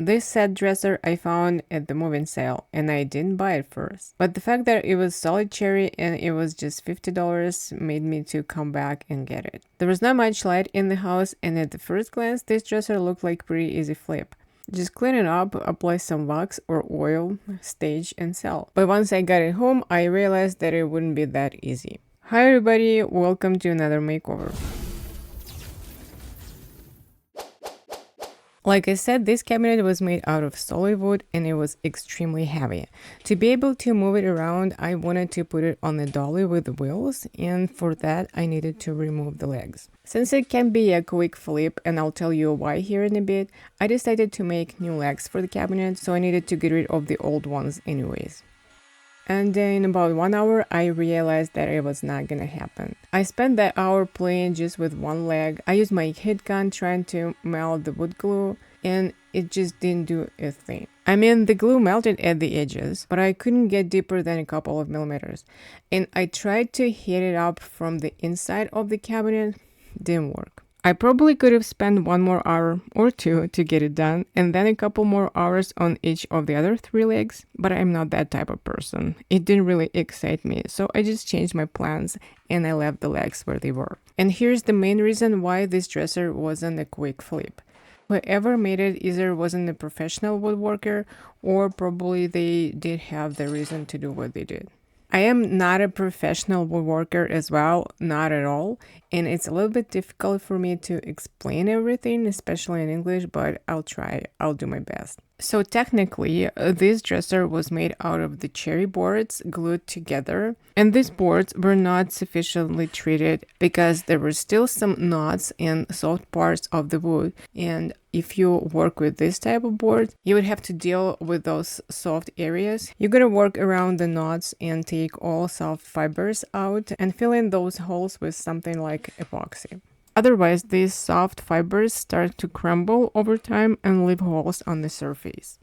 This set dresser I found at the moving sale and I didn't buy it first. But the fact that it was solid cherry and it was just $50 made me to come back and get it. There was not much light in the house and at the first glance this dresser looked like pretty easy flip. Just clean it up, apply some wax or oil, stage and sell. But once I got it home, I realized that it wouldn't be that easy. Hi everybody, welcome to another makeover. Like I said, this cabinet was made out of solid wood and it was extremely heavy. To be able to move it around, I wanted to put it on a dolly with wheels, and for that I needed to remove the legs. Since it can be a quick flip, and I'll tell you why here in a bit, I decided to make new legs for the cabinet, so I needed to get rid of the old ones anyways. And in about 1 hour, I realized that it was not gonna happen. I spent that hour playing just with one leg. I used my heat gun trying to melt the wood glue, and it just didn't do a thing. I mean, the glue melted at the edges, but I couldn't get deeper than a couple of millimeters. And I tried to heat it up from the inside of the cabinet, didn't work. I probably could have spent 1 more hour or two to get it done and then a couple more hours on each of the other 3 legs, but I'm not that type of person. It didn't really excite me, so I just changed my plans and I left the legs where they were. And here's the main reason why this dresser wasn't a quick flip. Whoever made it either wasn't a professional woodworker or probably they did have the reason to do what they did. I am not a professional woodworker as well, not at all, and it's a little bit difficult for me to explain everything, especially in English, but I'll try, I'll do my best. So technically, this dresser was made out of the cherry boards glued together, and these boards were not sufficiently treated because there were still some knots and soft parts of the wood, and if you work with this type of board, you would have to deal with those soft areas. You're gonna work around the knots and take all soft fibers out and fill in those holes with something like epoxy. Otherwise, these soft fibers start to crumble over time and leave holes on the surface.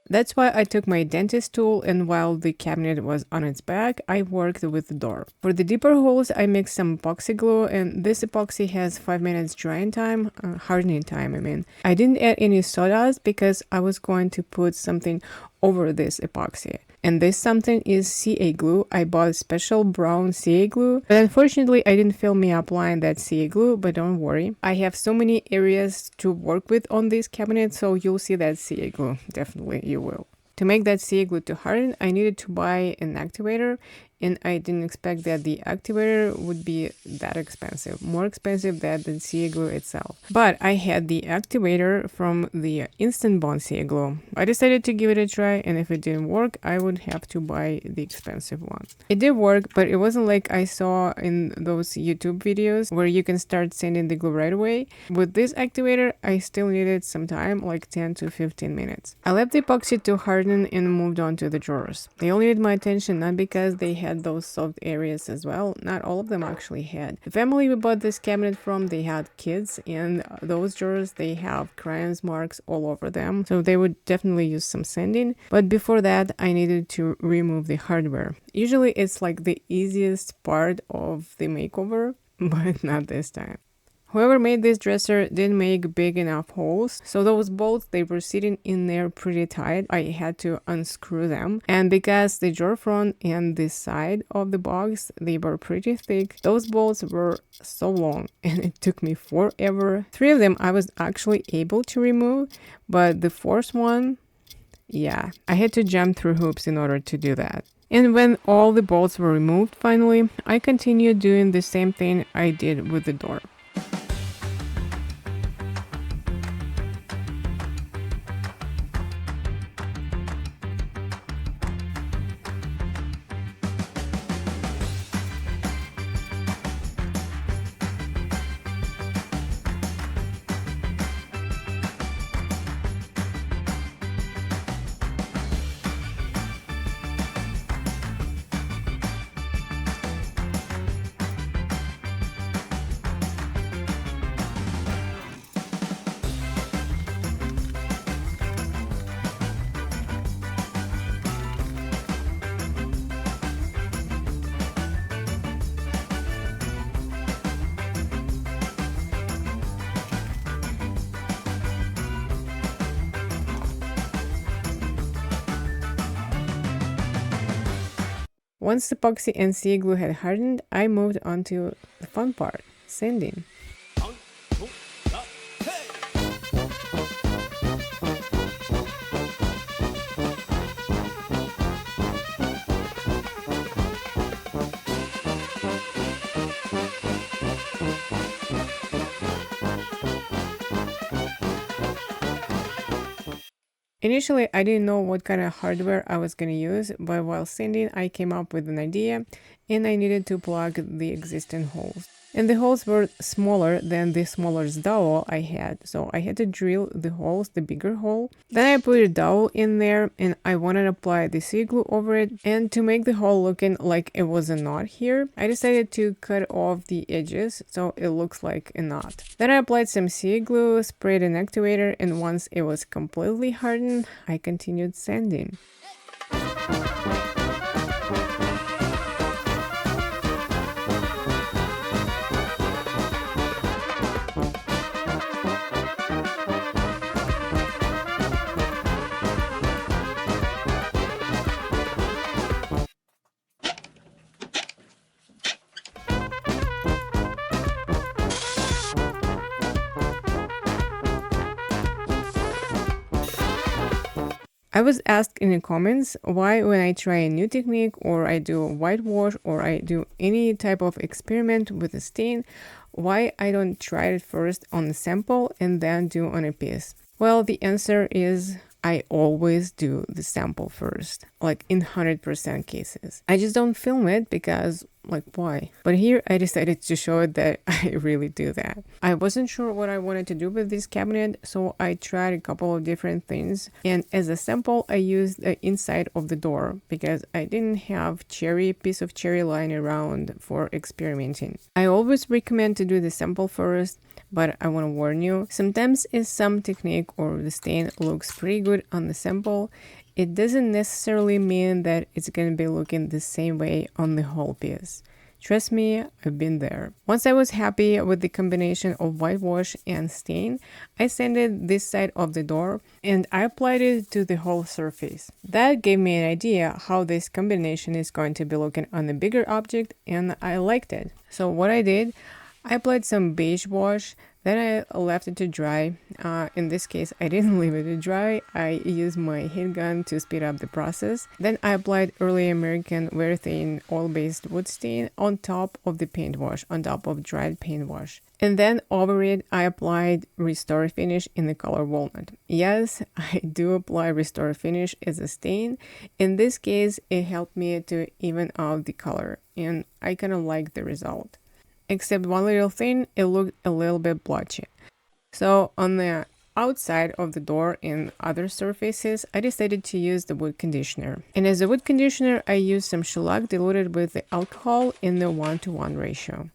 That's why I took my dentist tool, and while the cabinet was on its back, I worked with the door. For the deeper holes, I mixed some epoxy glue, and this epoxy has 5 minutes drying time, hardening time, I mean. I didn't add any sawdust because I was going to put something over this epoxy. And this something is CA glue. I bought a special brown CA glue, but unfortunately I didn't fill me up applying that CA glue, but don't worry. I have so many areas to work with on this cabinet, so you'll see that CA glue. Definitely you will. To make that CA glue to harden, I needed to buy an activator, and I didn't expect that the activator would be that expensive, more expensive than the CA glue itself. But I had the activator from the Instant Bond CA glue. I decided to give it a try, and if it didn't work, I would have to buy the expensive one. It did work, but it wasn't like I saw in those YouTube videos where you can start sending the glue right away. With this activator, I still needed some time, like 10 to 15 minutes. I left the epoxy to harden and moved on to the drawers. They all needed my attention, not because they had those soft areas as well. Not all of them actually had. The family we bought this cabinet from, they had kids, and those drawers, they have crayons marks all over them, so they would definitely use some sanding. But before that, I needed to remove the hardware. Usually it's like the easiest part of the makeover, but not this time. Whoever made this dresser didn't make big enough holes, so those bolts, they were sitting in there pretty tight. I had to unscrew them, and because the drawer front and the side of the box, they were pretty thick, those bolts were so long and it took me forever. 3 of them I was actually able to remove, but the 4th one, yeah, I had to jump through hoops in order to do that. And when all the bolts were removed finally, I continued doing the same thing I did with the door. Once the epoxy and sea glue had hardened, I moved on to the fun part, sanding. Initially, I didn't know what kind of hardware I was going to use, but while sanding, I came up with an idea and I needed to plug the existing holes. And the holes were smaller than the smallest dowel I had, so I had to drill the holes, the bigger hole. Then I put a dowel in there and I wanted to apply the sea glue over it. And to make the hole looking like it was a knot here, I decided to cut off the edges so it looks like a knot. Then I applied some sea glue, sprayed an activator, and once it was completely hardened, I continued sanding. I was asked in the comments why when I try a new technique or I do a whitewash or I do any type of experiment with a stain, why I don't try it first on a sample and then do on a piece. Well, the answer is I always do the sample first, like in 100% cases. I just don't film it because, like, why? But here I decided to show it that I really do that. I wasn't sure what I wanted to do with this cabinet, so I tried a couple of different things. And as a sample, I used the inside of the door because I didn't have piece of cherry lying around for experimenting. I always recommend to do the sample first, but I want to warn you, sometimes if some technique or the stain looks pretty good on the sample, it doesn't necessarily mean that it's going to be looking the same way on the whole piece. Trust me, I've been there. Once I was happy with the combination of whitewash and stain, I sanded this side of the door and I applied it to the whole surface. That gave me an idea how this combination is going to be looking on a bigger object, and I liked it. So what I did, I applied some beige wash, then I left it to dry. In this case, I didn't leave it to dry. I used my heat gun to speed up the process. Then I applied Early American very thin oil-based wood stain on top of the paint wash, on top of dried paint wash. And then over it, I applied Restore Finish in the color Walnut. Yes, I do apply Restore Finish as a stain. In this case, it helped me to even out the color, and I kind of like the result. Except one little thing, it looked a little bit blotchy. So on the outside of the door and other surfaces, I decided to use the wood conditioner. And as a wood conditioner, I used some shellac diluted with the alcohol in the 1:1 ratio.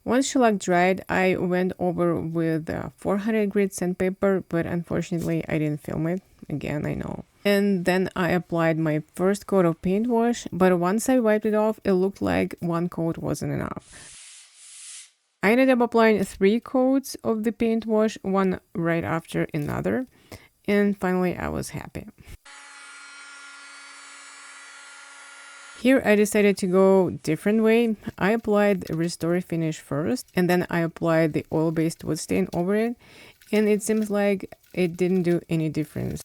Once shellac dried, I went over with 400 grit sandpaper, but unfortunately I didn't film it. Again, I know. And then I applied my first coat of paint wash, but once I wiped it off, it looked like one coat wasn't enough. I ended up applying 3 coats of the paint wash, one right after another, and finally I was happy. Here I decided to go different way. I applied Restore Finish first, and then I applied the oil-based wood stain over it, and it seems like it didn't do any difference.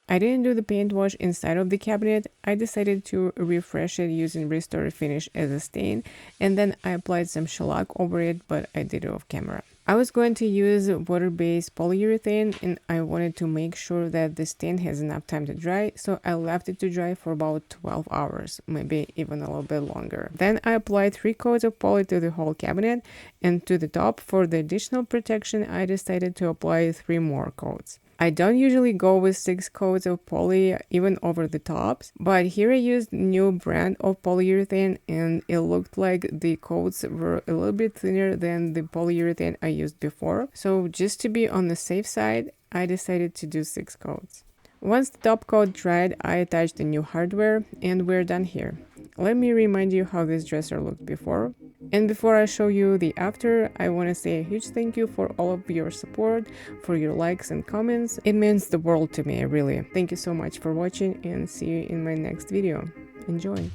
I didn't do the paint wash inside of the cabinet. I decided to refresh it using Restore Finish as a stain, and then I applied some shellac over it, but I did it off camera. I was going to use water-based polyurethane, and I wanted to make sure that the stain has enough time to dry, so I left it to dry for about 12 hours, maybe even a little bit longer. Then I applied 3 coats of poly to the whole cabinet, and to the top, for the additional protection, I decided to apply 3 more coats. I don't usually go with 6 coats of poly even over the tops, but here I used new brand of polyurethane and it looked like the coats were a little bit thinner than the polyurethane I used before. So just to be on the safe side, I decided to do 6 coats. Once the top coat dried, I attached the new hardware and we're done here. Let me remind you how this dresser looked before. And before I show you the after, I want to say a huge thank you for all of your support, for your likes and comments. It means the world to me, really. Thank you so much for watching and see you in my next video. Enjoy!